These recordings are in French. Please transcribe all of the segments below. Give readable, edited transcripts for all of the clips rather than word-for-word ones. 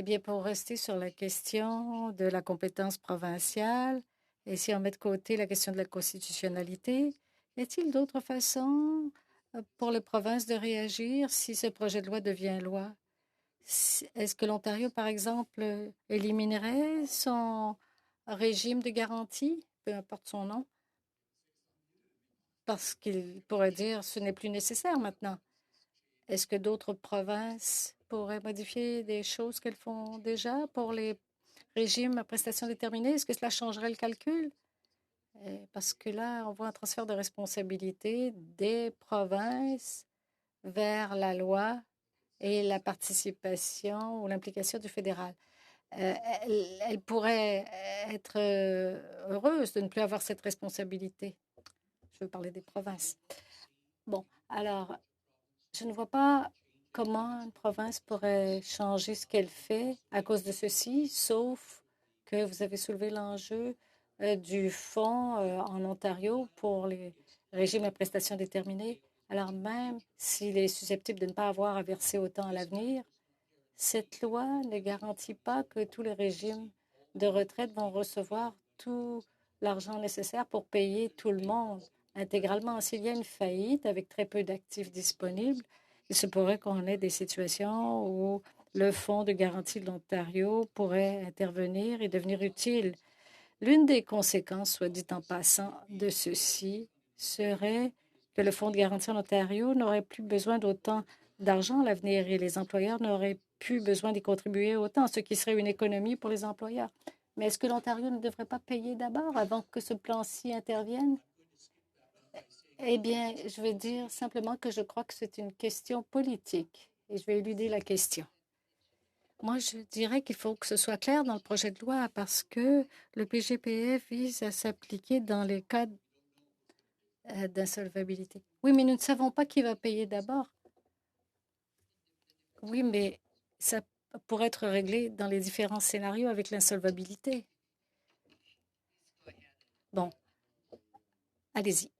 Eh bien, pour rester sur la question de la compétence provinciale, et si on met de côté la question de la constitutionnalité, y a-t-il d'autres façons pour les provinces de réagir si ce projet de loi devient loi? Est-ce que l'Ontario, par exemple, éliminerait son régime de garantie, peu importe son nom, parce qu'il pourrait dire ce n'est plus nécessaire maintenant? Est-ce que d'autres provinces pourraient modifier des choses qu'elles font déjà pour les régimes à prestations déterminées? Est-ce que cela changerait le calcul? Parce que là, on voit un transfert de responsabilité des provinces vers la loi et la participation ou l'implication du fédéral. Elle pourrait être heureuse de ne plus avoir cette responsabilité. Je veux parler des provinces. Bon, alors, je ne vois pas comment une province pourrait changer ce qu'elle fait à cause de ceci, sauf que vous avez soulevé l'enjeu du fonds en Ontario pour les régimes à prestations déterminées. Alors même s'il est susceptible de ne pas avoir à verser autant à l'avenir, cette loi ne garantit pas que tous les régimes de retraite vont recevoir tout l'argent nécessaire pour payer tout le monde intégralement. S'il y a une faillite avec très peu d'actifs disponibles, il se pourrait qu'on ait des situations où le Fonds de garantie de l'Ontario pourrait intervenir et devenir utile. L'une des conséquences, soit dit en passant, de ceci serait que le Fonds de garantie en Ontario n'aurait plus besoin d'autant d'argent à l'avenir et les employeurs n'auraient plus besoin d'y contribuer autant, ce qui serait une économie pour les employeurs. Mais est-ce que l'Ontario ne devrait pas payer d'abord avant que ce plan-ci intervienne? Eh bien, je vais dire simplement que je crois que c'est une question politique et je vais éluder la question. Moi, je dirais qu'il faut que ce soit clair dans le projet de loi parce que le PGPF vise à s'appliquer dans les cas d'insolvabilité. Oui, mais nous ne savons pas qui va payer d'abord. Oui, mais ça pourrait être réglé dans les différents scénarios avec l'insolvabilité. Bon, allez-y.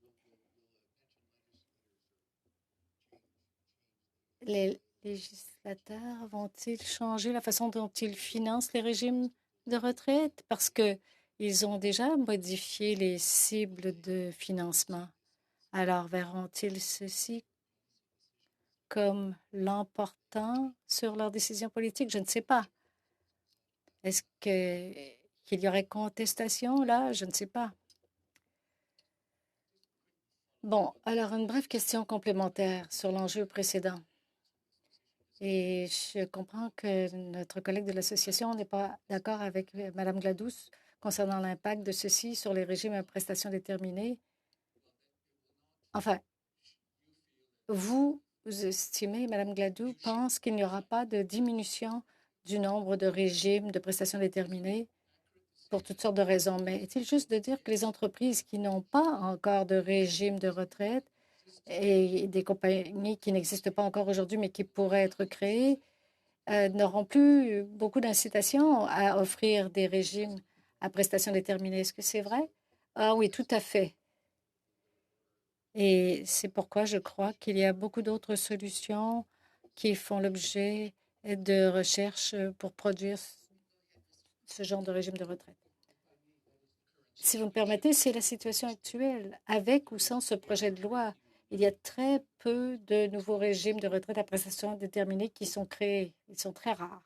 Les législateurs vont-ils changer la façon dont ils financent les régimes de retraite? Parce que ils ont déjà modifié les cibles de financement. Alors, verront-ils ceci comme l'emportant sur leurs décisions politiques? Je ne sais pas. Est-ce qu'il y aurait contestation là? Je ne sais pas. Bon, alors une brève question complémentaire sur l'enjeu précédent. Et je comprends que notre collègue de l'association n'est pas d'accord avec Mme Gladous concernant l'impact de ceci sur les régimes à prestations déterminées. Enfin, vous estimez, Mme Gladou pense qu'il n'y aura pas de diminution du nombre de régimes de prestations déterminées pour toutes sortes de raisons. Mais est-il juste de dire que les entreprises qui n'ont pas encore de régime de retraite et des compagnies qui n'existent pas encore aujourd'hui, mais qui pourraient être créées, n'auront plus beaucoup d'incitation à offrir des régimes à prestations déterminées? Est-ce que c'est vrai? Ah oui, tout à fait. Et c'est pourquoi je crois qu'il y a beaucoup d'autres solutions qui font l'objet de recherches pour produire ce genre de régime de retraite. Si vous me permettez, c'est la situation actuelle. Avec ou sans ce projet de loi, il y a très peu de nouveaux régimes de retraite à prestations déterminées qui sont créés. Ils sont très rares.